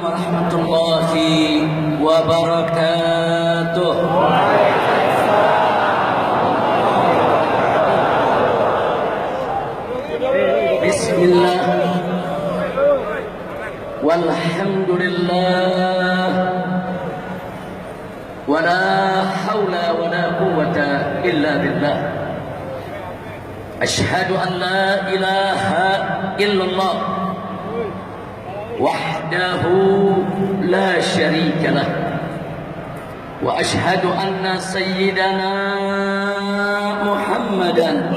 warahmatullahi wabarakatuh. Bismillah walhamdulillah wala hawla wala quwwata illa billah. Ashhadu an la ilaha illallah wahdahu la syarika lah wa ashhadu anna sayyidana Muhammadan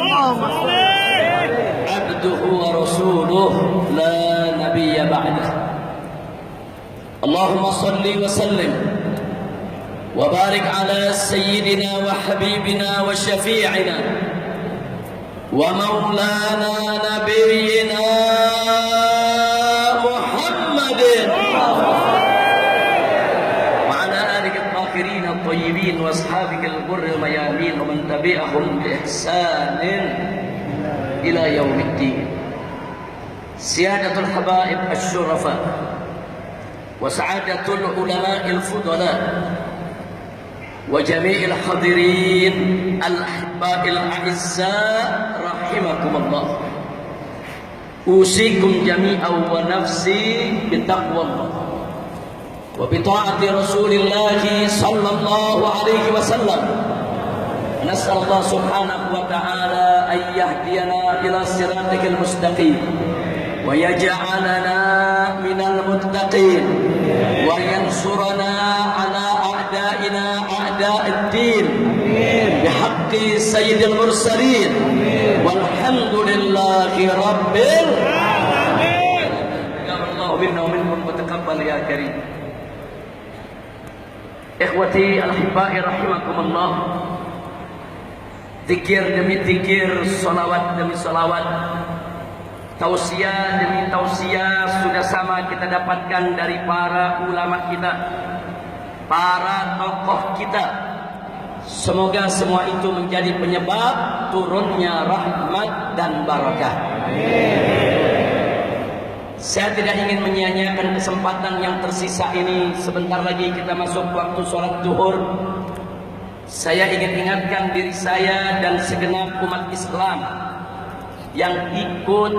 abduhu wa rasuluh la nabiyya ba'dah. Allahumma salli wa sallim wa barik ala sayyidina wa habibina wa syafi'ina wa maulana nabiyyina Muhammadin wa ala alihi al-tahirin al-tayyibin wa ashabihi al-ghurri al-mayamin wa man tabi'ahum bi ihsanin ila yaumiddin. Siyadatul habaib asy-syurafa wa sa'adatul ulama'il fudala wa jami'il hadirin al-ahibba'il a'izza rahimakumullah. Usikum jami'an wa nafsi bitaqwallah wa bita'ati Rasulillah sallallahu alaihi wasallam. Nas'al Allah subhanahu wa ta'ala an yahdiyana ila siratikal mustaqim wa yaj'alana minal muttaqin wa yansurana ala a'da'ina a'da'id-din bihaqqi sayyidil mursalin walhamdulillahi rabbil alamin. Ya Allah minna wa minkum wa taqabbal ya karim. Ikhwati al-ahibba'i rahimakumullah. Zikir demi zikir, salawat demi salawat, tausiah demi tausiah sudah sama kita dapatkan dari para ulama kita, para tokoh kita. Semoga semua itu menjadi penyebab turunnya rahmat dan barakah. Saya tidak ingin menyia-nyiakan kesempatan yang tersisa ini. Sebentar lagi kita masuk waktu sholat zuhur. Saya ingin ingatkan diri saya dan segenap umat Islam yang ikut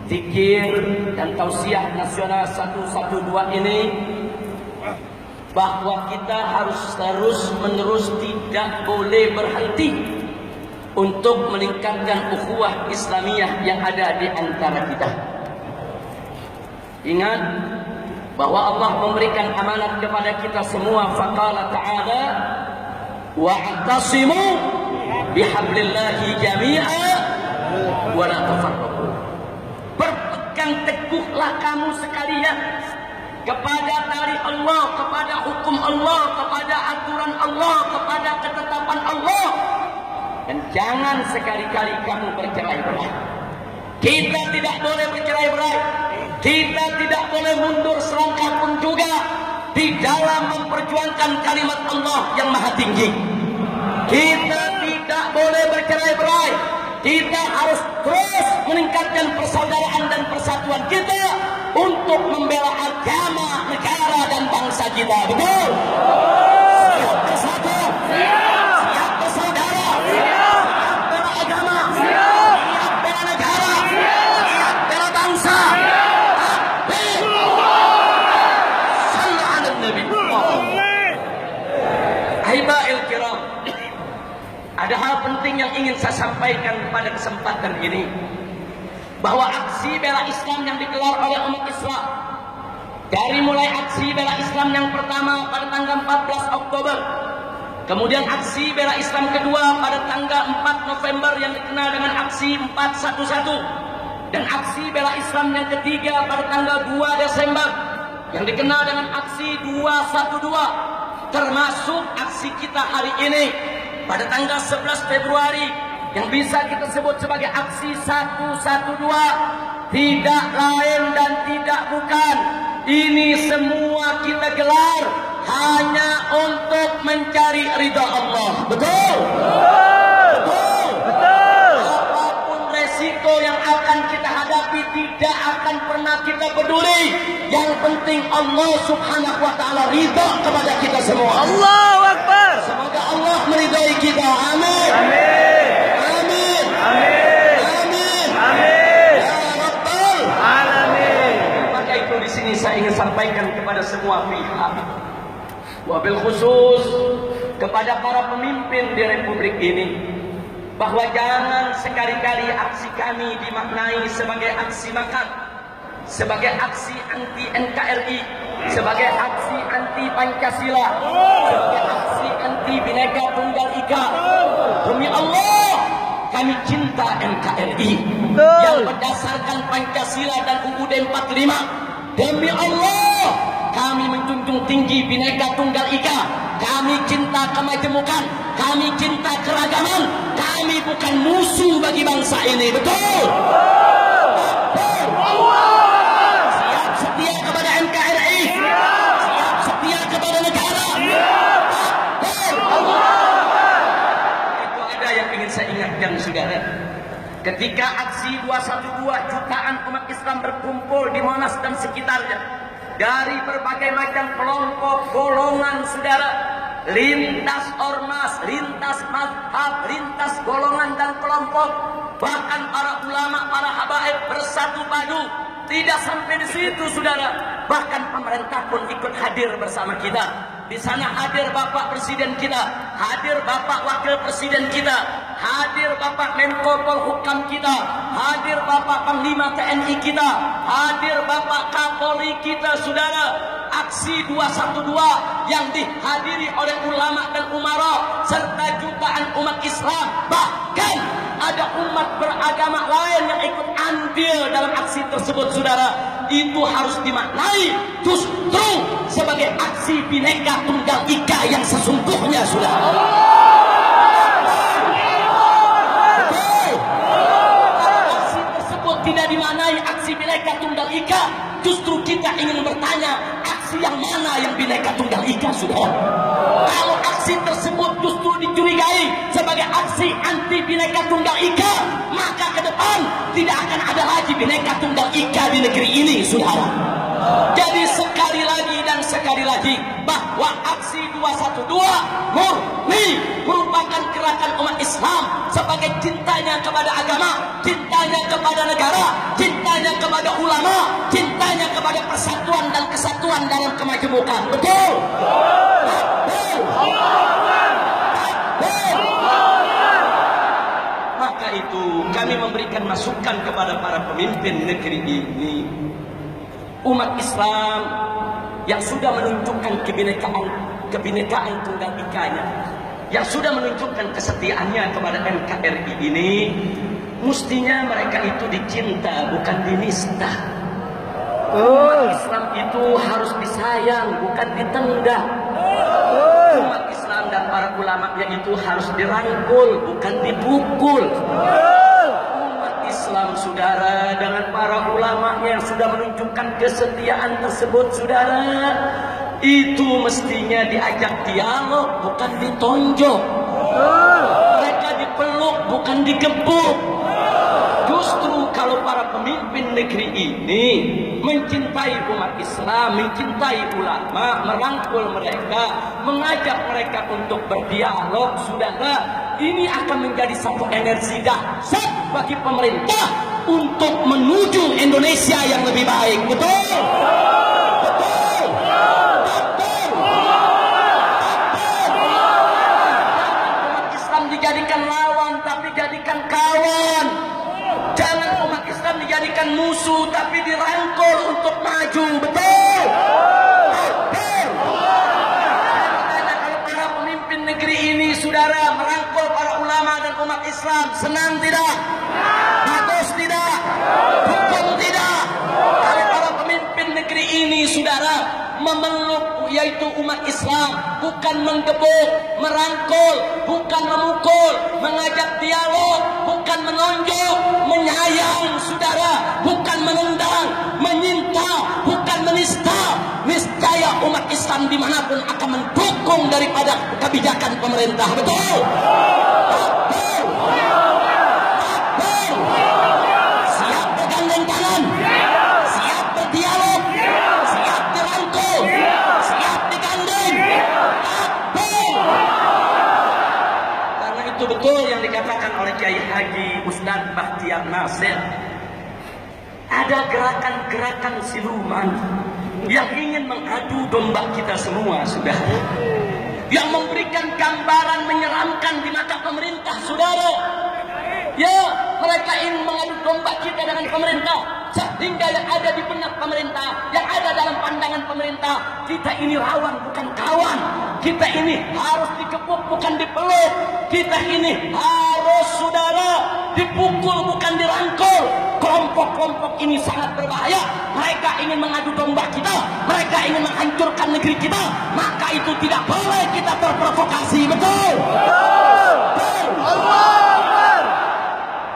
zikir dan tausiah nasional 112 ini, bahwa kita harus terus-menerus tidak boleh berhenti untuk meningkatkan ukhuwah Islamiyah yang ada di antara kita. Ingat bahwa Allah memberikan amanat kepada kita semua. Faqala ta'ala wa'tasimu bihablillahi jami'a wa la tafarraqu. Berpegang teguhlah kamu sekalian kepada tali Allah, kepada hukum Allah, kepada aturan Allah, kepada ketetapan Allah, dan jangan sekali-kali kamu bercerai-berai. Kita tidak boleh bercerai-berai. Kita tidak boleh mundur selangkah pun juga di dalam memperjuangkan kalimat Allah yang maha tinggi. Kita tidak boleh bercerai-berai. Kita harus terus meningkatkan persaudaraan dan persatuan kita untuk membela agama, negara dan bangsa kita. Betul? Siap bersatu, siap bersaudara, siap bela agama, siap bela negara, siap bela bangsa. Ahiba'il kiram, ada hal penting yang ingin saya sampaikan pada kesempatan ini, bahwa aksi bela Islam yang digelar oleh umat Islam, dari mulai aksi bela Islam yang pertama pada tanggal 14 Oktober, kemudian aksi bela Islam kedua pada tanggal 4 November yang dikenal dengan aksi 411, dan aksi bela Islam yang ketiga pada tanggal 2 Desember yang dikenal dengan aksi 212, termasuk aksi kita hari ini pada tanggal 11 Februari yang bisa kita sebut sebagai aksi 112, tidak lain dan tidak bukan, ini semua kita gelar hanya untuk mencari ridha Allah. Betul? Betul? Betul. Apapun resiko yang akan kita hadapi, tidak akan pernah kita peduli. Yang penting Allah Subhanahu wa taala ridha kepada kita semua. Allahu Akbar. Semoga Allah meridai kita. Amin. Amin. Amin. Amin. Amin. Amin. Ya Rabbal Alamin. Maka itu di sini saya ingin sampaikan kepada semua pihak, wabil khusus kepada para pemimpin di Republik ini, bahwa jangan sekali-kali aksi kami dimaknai sebagai aksi makar, sebagai aksi anti NKRI, sebagai aksi anti Pancasila, sebagai aksi anti Bhinneka Tunggal Ika. Demi Allah, kami cinta NKRI yang berdasarkan Pancasila dan UUD 45. Demi Allah, kami menjunjung tinggi Bhinneka Tunggal Ika. Kami cinta kemajemukan, kami cinta keragaman. Kami bukan musuh bagi bangsa ini. Betul? Siap setia kepada NKRI, siap setia kepada negara. Itu ada yang ingin saya ingatkan, saudara. Ketika aksi 212 jutaan umat Islam berkumpul di Monas dan sekitarnya, dari berbagai macam kelompok, golongan, saudara, lintas ormas, lintas mazhab, lintas golongan dan kelompok, bahkan para ulama, para habaib bersatu padu. Tidak sampai di situ, saudara, bahkan pemerintah pun ikut hadir bersama kita. Di sana hadir Bapak Presiden kita, hadir Bapak Wakil Presiden kita, hadir Bapak Menko Polhukam kita, hadir Bapak Panglima TNI kita, hadir Bapak Kapolri kita, saudara. Aksi 212 yang dihadiri oleh ulama dan umara serta jutaan umat Islam, bahkan ada umat beragama lain yang ikut andil dalam aksi tersebut, saudara. Itu harus dimaknai justru sebagai aksi Bhinneka Tunggal Ika yang sesungguhnya, saudara. Kalau aksi tersebut tidak dimaknai aksi Bhinneka Tunggal Ika, justru kita ingin bertanya, aksi yang mana yang Bhinneka Tunggal Ika, saudara? Kalau aksi tersebut justru dicurigai sebagai aksi anti Bhinneka Tunggal Ika, maka ke depan tidak akan ada lagi Bhinneka Tunggal Ika di negeri ini, saudara. Jadi sekali lagi dan sekali lagi, bahwa aksi 212 murni merupakan gerakan umat Islam sebagai cintanya kepada agama, cintanya kepada negara, cintanya kepada ulama, cintanya kepada persatuan dan kesatuan dalam kemajemukan. Betul? Maka itu kami memberikan masukan kepada para pemimpin negeri ini. Umat Islam yang sudah menunjukkan kebinekaan tunggal ikanya, yang sudah menunjukkan kesetiaannya kepada NKRI ini, mestinya mereka itu dicinta, bukan dinista. Umat Islam itu harus disayang, bukan ditendang. Umat Islam dan para ulamanya itu harus dirangkul, bukan dipukul. Islam, saudara, dengan para ulamanya yang sudah menunjukkan kesetiaan tersebut, saudara, itu mestinya diajak dialog, bukan ditonjok. Mereka dipeluk, bukan digebuk. Justru kalau para pemimpin negeri ini mencintai umat Islam, mencintai ulama, merangkul mereka, mengajak mereka untuk berdialog, saudara, ini akan menjadi satu energi dahsyat bagi pemerintah untuk menuju Indonesia yang lebih baik. Betul? Betul? Betul? Umat Islam dijadikan lawan, tapi jadikan kawan. Jangan umat Islam dijadikan musuh, tapi dirangkul untuk maju. Betul? Betul? Kalau para pemimpin negeri ini, saudara, merangkul para ulama dan umat Islam, senang tidak? Bagus tidak? Hukum tidak? Kalau para pemimpin negeri ini, saudara, memeluk yaitu umat Islam, bukan menggebuk, merangkul, bukan memukul, mengajak dialog, bukan menonjok, menyayang, saudara, bukan menendang, menyinta, bukan menista, niscaya umat Islam dimanapun akan mendukung daripada kebijakan pemerintah. Betul? Betul? Betul? Siap bergandeng tangan. Kiai Haji Ustadz Bakhtiar Nasir, ada gerakan-gerakan siluman yang ingin mengadu domba kita semua, saudara, yang memberikan gambaran menyeramkan di mata pemerintah, saudara. Ya, mereka ingin mengadu domba kita dengan pemerintah, sehingga yang ada di benak pemerintah, yang ada dalam pandangan pemerintah, kita ini rawan bukan kawan, kita ini harus dikepuk bukan dipeluk, kita ini harus, saudara, dipukul bukan dirangkul. Kelompok-kelompok ini sangat berbahaya. Mereka ingin mengadu domba kita, mereka ingin menghancurkan negeri kita, maka itu tidak boleh kita terprovokasi. Betul? Betul. Allah.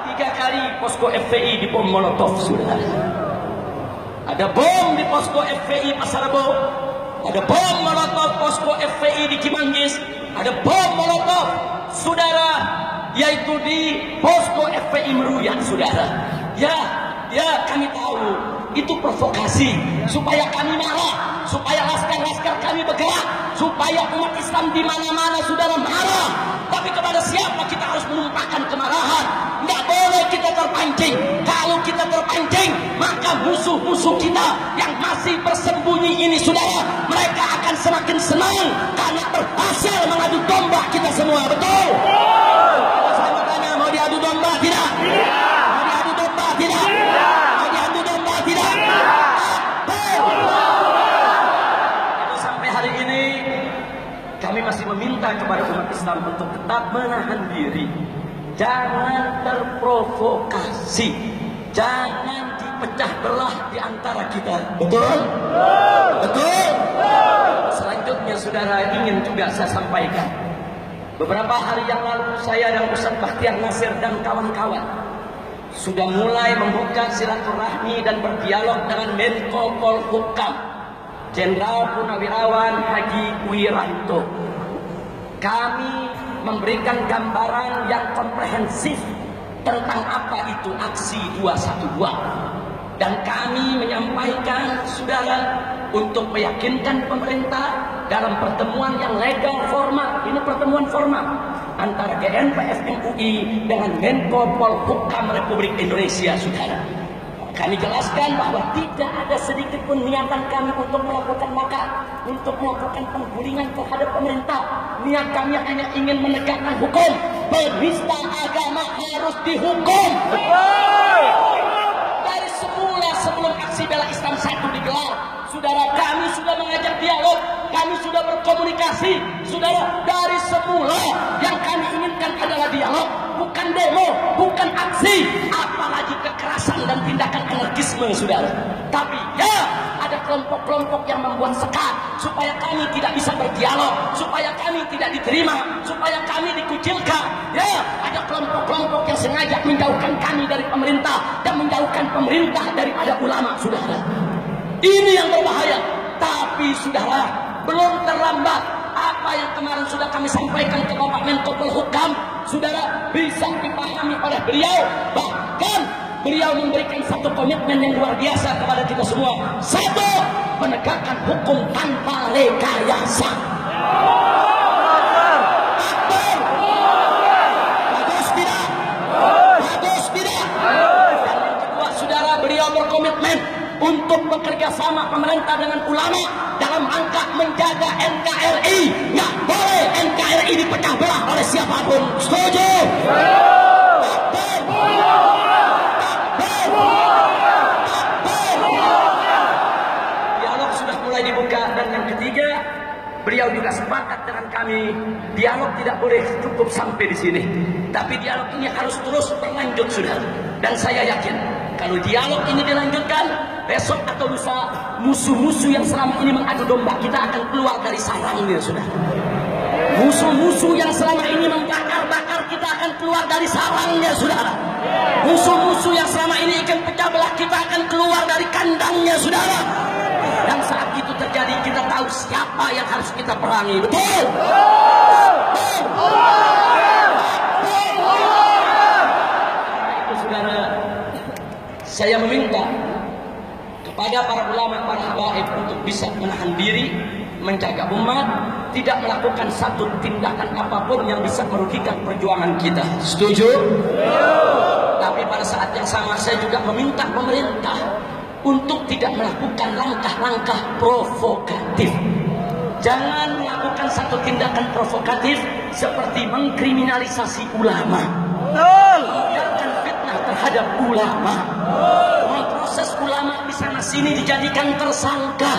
3 kali posko FPI dibom Molotov, saudara. Ada bom di posko FPI Pasar Rebo, ada bom Molotov posko FPI di Cimanggis, ada bom Molotov, saudara, yaitu di posko FPI Meruya, saudara. Ya, kami tahu itu provokasi supaya kami marah, supaya laskar-laskar kami bergerak, supaya umat Islam di mana-mana, saudara, marah. Tapi kepada siapa kita harus menumpahkan kemarahan? Nggak boleh kita terpancing. Kalau kita terpancing, maka musuh-musuh kita yang masih bersembunyi ini, saudara, mereka akan semakin senang karena berhasil mengadu domba kita semua. Betul? Saya mau tanya, mau diadu domba tidak? Mau diadu domba tidak? Mau diadu domba tidak? Itu sampai hari ini kami masih meminta kepada umat Islam untuk tetap menahan diri. Jangan terprovokasi, jangan dipecah belah di antara kita. Betul? Betul? Selanjutnya, saudara, ingin juga saya sampaikan. Beberapa hari yang lalu saya dan Ustadz Bakhtiar Nasir dan kawan-kawan sudah mulai membuka silaturahmi dan berdialog dengan Menko Polhukam Jenderal Purnawirawan Haji Wiranto. Kami memberikan gambaran yang komprehensif tentang apa itu aksi 212, dan kami menyampaikan, saudara, untuk meyakinkan pemerintah dalam pertemuan yang legal formal. Ini pertemuan formal antara GNPF MUI dengan Menko Polhukam Republik Indonesia, saudara. Kami jelaskan bahwa tidak ada sedikit pun niatan kami untuk melakukan makar, untuk melakukan penggulingan terhadap pemerintah. Niat kami hanya ingin menegakkan hukum. Penista agama harus dihukum. Dari semula, sebelum aksi bela Islam 1 digelar, saudara, kami sudah mengajak dialog, kami sudah berkomunikasi, saudara. Dari semula yang kami inginkan adalah dialog, bukan demo, bukan aksi, apalagi kekerasan dan tindakan anarkisme, saudara. Tapi ya, ada kelompok-kelompok yang membuat sekat supaya kami tidak bisa berdialog, supaya kami tidak diterima, supaya kami dikucilkan. Ya, ada kelompok-kelompok yang sengaja menjauhkan kami dari pemerintah dan menjauhkan pemerintah daripada ulama, saudara. Ini yang berbahaya. Tapi, saudara, belum terlambat. Apa yang kemarin sudah kami sampaikan ke Bapak Menko Polhukam, saudara, bisa dipahami oleh beliau. Bahkan beliau memberikan satu komitmen yang luar biasa kepada kita semua. Satu, penegakan hukum tanpa rekayasa. Bagus tidak? Bagus tidak? Dan yang kedua, saudara, beliau berkomitmen untuk bekerja sama pemerintah dengan ulama dalam rangka menjaga NKRI. Nggak boleh NKRI dipecah belah oleh siapapun. Setuju? Dialog sudah mulai dibuka. Dan yang ketiga, beliau juga sepakat dengan kami, dialog tidak boleh cukup sampai di sini, tapi dialog ini harus terus berlanjut, saudara. Dan saya yakin kalau dialog ini dilanjutkan, besok atau lusa, musuh-musuh yang selama ini mengadu domba kita akan keluar dari sarangnya, saudara. Musuh-musuh yang selama ini membakar-bakar kita akan keluar dari sarangnya, saudara. Musuh-musuh yang selama ini akan pecah belah kita akan keluar dari kandangnya, saudara. Dan saat itu terjadi, kita tahu siapa yang harus kita perangi. Betul? Itu, saudara, saya meminta kepada para ulama, para habaib untuk bisa menahan diri menjaga umat, tidak melakukan satu tindakan apapun yang bisa merugikan perjuangan kita. Setuju? Tapi pada saat yang sama saya juga meminta pemerintah untuk tidak melakukan langkah-langkah provokatif. Jangan melakukan satu tindakan provokatif seperti mengkriminalisasi ulama, mengajarkan fitnah terhadap ulama, memproses ulama di sana sini dijadikan tersangka.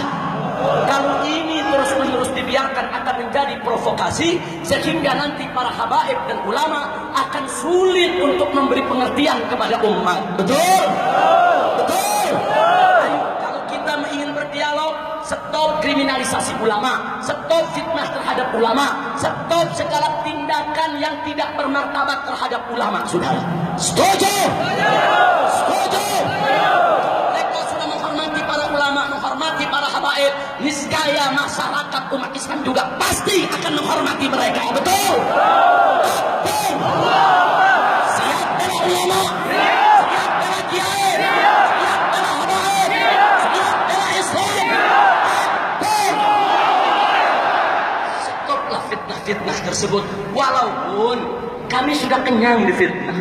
Kalau ini terus-menerus dibiarkan akan menjadi provokasi, sehingga nanti para habaib dan ulama akan sulit untuk memberi pengertian kepada umat. Betul? Betul? Ayo, kalau kita ingin berdialog, stop kriminalisasi ulama, stop fitnah terhadap ulama, stop segala tindakan yang tidak bermartabat terhadap ulama. Saudara, setuju? Setuju? Mereka sudah menghormati para ulama, menghormati para habaib, niscaya masyarakat umat Islam juga pasti akan menghormati mereka. Betul? Betul? Siap bela ulama, siap bela kiai, siap bela habaib, siap bela Islam. Stoplah fitnah-fitnah tersebut. Walaupun kami sudah kenyang di fitnah,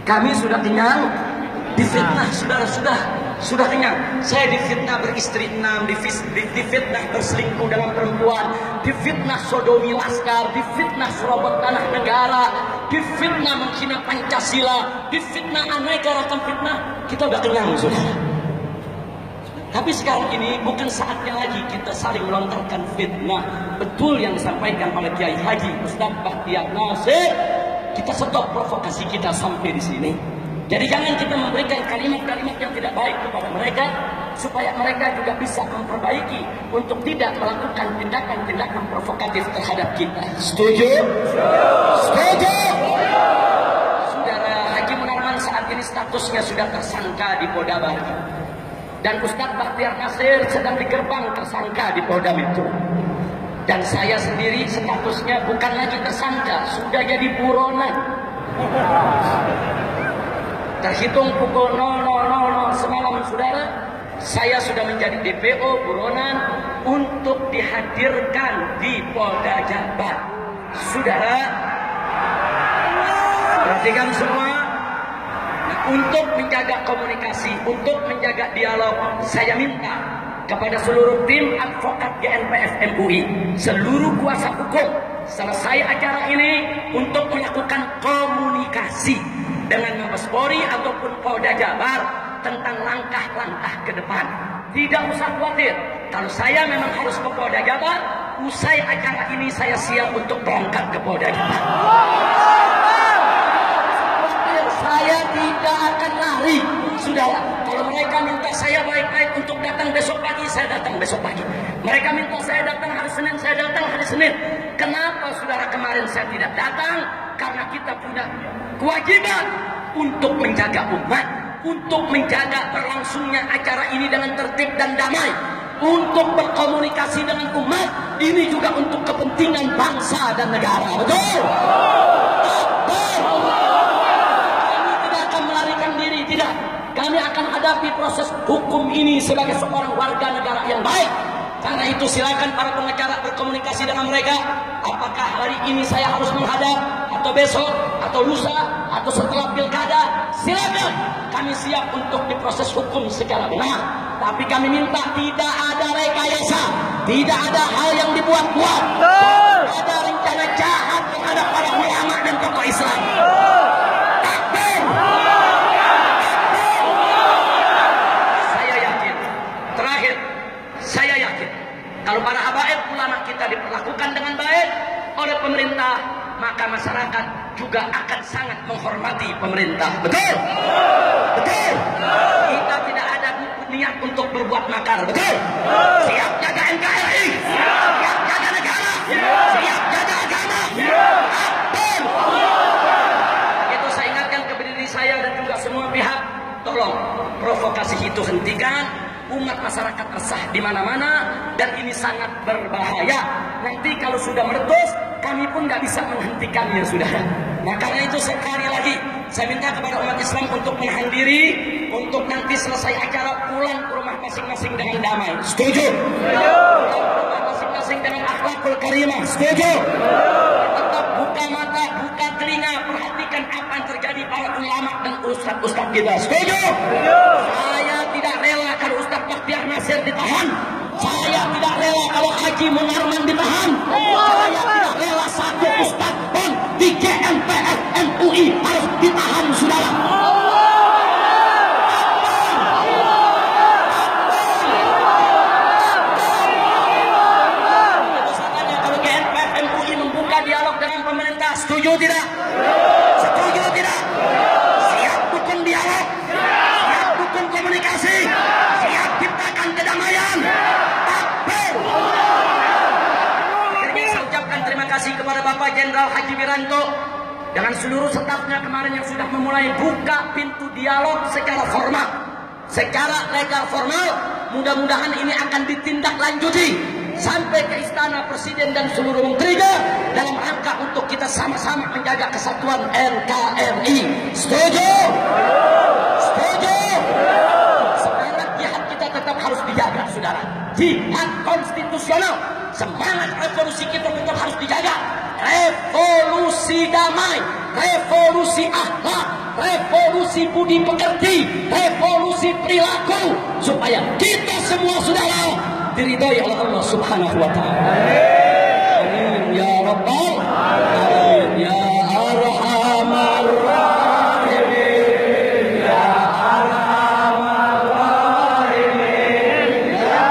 kami sudah kenyang di fitnah, sudah kenyang. Saya difitnah beristri 6, difitnah berselingkuh dengan perempuan, difitnah sodomi laskar, difitnah serobot tanah negara, difitnah menghina Pancasila, difitnah aneka ragam fitnah. Kita udah kenyang, saudara. Tapi sekarang ini bukan saatnya lagi kita saling melontarkan fitnah. Betul yang disampaikan oleh Kiai Haji Ustaz Bahtiar Nasir. Kita stop provokasi kita sampai di sini. Jadi jangan kita memberikan kalimat-kalimat yang tidak baik kepada mereka, supaya mereka juga bisa memperbaiki untuk tidak melakukan tindakan-tindakan provokatif terhadap kita. Setuju? Setuju? Saudara, Haji Munarman saat ini statusnya sudah tersangka di Polda Bali. Dan Ustadz Bahtiar Nasir sedang di gerbang tersangka di Polda Metro. Dan saya sendiri statusnya bukan lagi tersangka, sudah jadi buronan. Terhitung pukul 00.00 semalam, saudara, saya sudah menjadi DPO buronan untuk dihadirkan di Polda Jabar. Saudara, perhatikan semua. Nah, untuk menjaga komunikasi, untuk menjaga dialog, saya minta kepada seluruh tim advokat GNPF MUI, seluruh kuasa hukum, selesai acara ini untuk melakukan komunikasi dengan Mabes Polri ataupun Polda Jabar tentang langkah-langkah ke depan. Tidak usah khawatir, kalau saya memang harus ke Polda Jabar, usai acara ini saya siap untuk berangkat ke Polda Jabar. Saya tidak akan lari, saudara. Kalau mereka minta saya baik-baik untuk datang besok pagi, saya datang besok pagi. Mereka minta saya datang hari Senin, saya datang hari Senin. Kenapa saudara kemarin saya tidak datang? Karena kita punya kewajiban untuk menjaga umat, untuk menjaga berlangsungnya acara ini dengan tertib dan damai, untuk berkomunikasi dengan umat. Ini juga untuk kepentingan bangsa dan negara. Betul? Tidak, kami akan hadapi proses hukum ini sebagai seorang warga negara yang baik. Karena itu silakan para pengacara berkomunikasi dengan mereka. Apakah hari ini saya harus menghadap, atau besok, atau lusa, atau setelah pilkada? Silakan, kami siap untuk diproses hukum secara benar. Tapi kami minta tidak ada rekayasa, tidak ada hal yang dibuat-buat, ada rencana jahat terhadap para ulama dan tokoh Islam. Saya yakin kalau para habaib ulama kita diperlakukan dengan baik oleh pemerintah, maka masyarakat juga akan sangat menghormati pemerintah. Betul? Betul? Kita tidak ada niat untuk berbuat makar. Betul? Siap jaga NKRI, siap jaga negara, siap jaga agama. Betul? Itu saya ingatkan kepada diri saya dan juga semua pihak, tolong provokasi itu hentikan. Umat masyarakat resah di mana-mana dan ini sangat berbahaya. Nanti kalau sudah meletus, kami pun nggak bisa menghentikannya, saudara. Nah, karena itu sekali lagi saya minta kepada umat Islam untuk menahan diri, untuk nanti selesai acara pulang ke rumah masing-masing dengan damai. Setuju? Setuju. akhlakul karimah. Setuju? Tetap buka mata, buka telinga, perhatikan apa yang terjadi para ulama dan ustaz-ustaz kita. Setuju? Saya tidak rela kalau Ustaz Bakhtiar Nasir ditahan. Saya tidak rela kalau Haji Munarman ditahan. Saya tidak rela satu ustaz pun di GMPF MUI harus ditahan, saudara. Kalau GMPF MUI membuka dialog dengan pemerintah, setuju tidak? Setuju tidak? Siap dukung dialog, siap dukung komunikasi, siap ciptakan kedamaian. Saya ucapkan terima kasih kepada Bapak Jenderal Haji Wiranto dengan seluruh stafnya kemarin yang sudah memulai buka pintu dialog secara formal, secara legal formal. Mudah-mudahan ini akan ditindaklanjuti sampai ke Istana Presiden dan seluruh menterinya dalam rangka untuk kita sama-sama menjaga kesatuan NKRI. Setuju? Setuju? Semangat jihad kita tetap harus dijaga, saudara. Jihad konstitusional, semangat revolusi kita tetap harus dijaga. Revolusi damai, revolusi akhlak, revolusi budi pekerti, revolusi perilaku, supaya kita semua, saudara, diridhoi oleh Allah Subhanahu wa taala. Amin ya rabbal alamin ya arhamar rahimin ya arhamar rahimin ya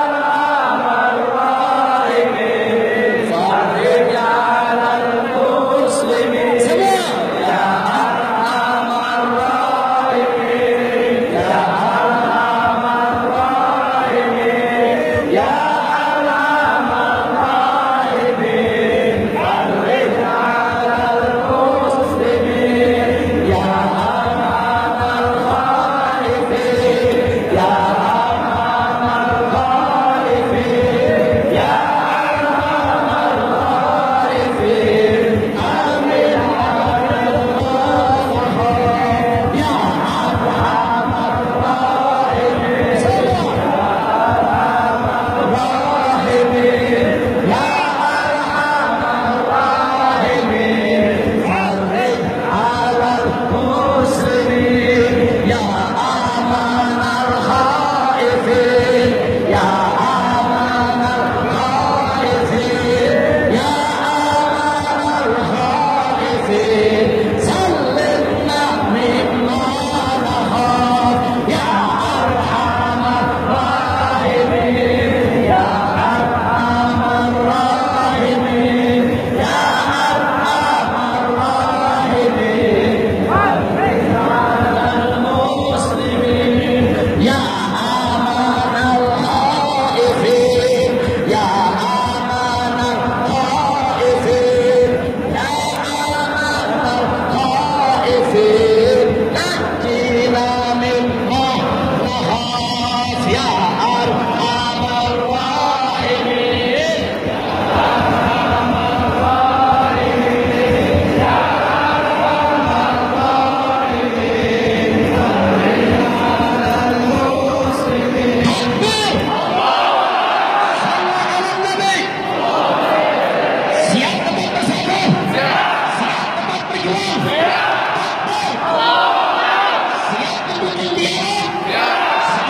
arhamar rahimin farij 'alal muslimin semua ya arhamar rahimin ya arhamar rahimin ya arhamar rahimin farij 'alal muslimin ya arhamar rahimin ya arhamar rahimin ya arhamar rahimin amin ya arhamar rahimin semua rahimin ya arhamar rahimin farij 'alal muslimin ya amanal khaifin ya amanal khaifin ya amanal khaifin sallimna mimma nahab ya arhamar rahimin ya arhamar rahimin ya arhamar rahimin farij 'alal muslimin ya amanal khaifin ya amanal khaifin ya amanal khaifin najina mimma nahaf ya arhamar rahimin takbir sallallahu nabi siap tempat bersatu siap tempat berjuang siap mendukung dialog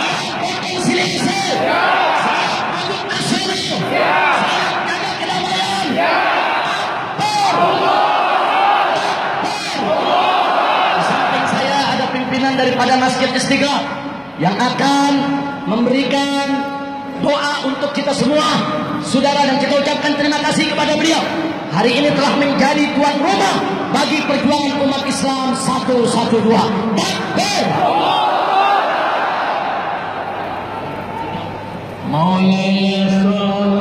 siap rekonsiliasi siap untuk nasional siap jaga kedamaian di samping saya ada pimpinan daripada Masjid Istiqlal yang akan memberikan doa untuk kita semua, saudara, dan kita ucapkan terima kasih kepada beliau. Hari ini telah menjadi tuan rumah bagi perjuangan umat Islam 112. Takbir! Maulana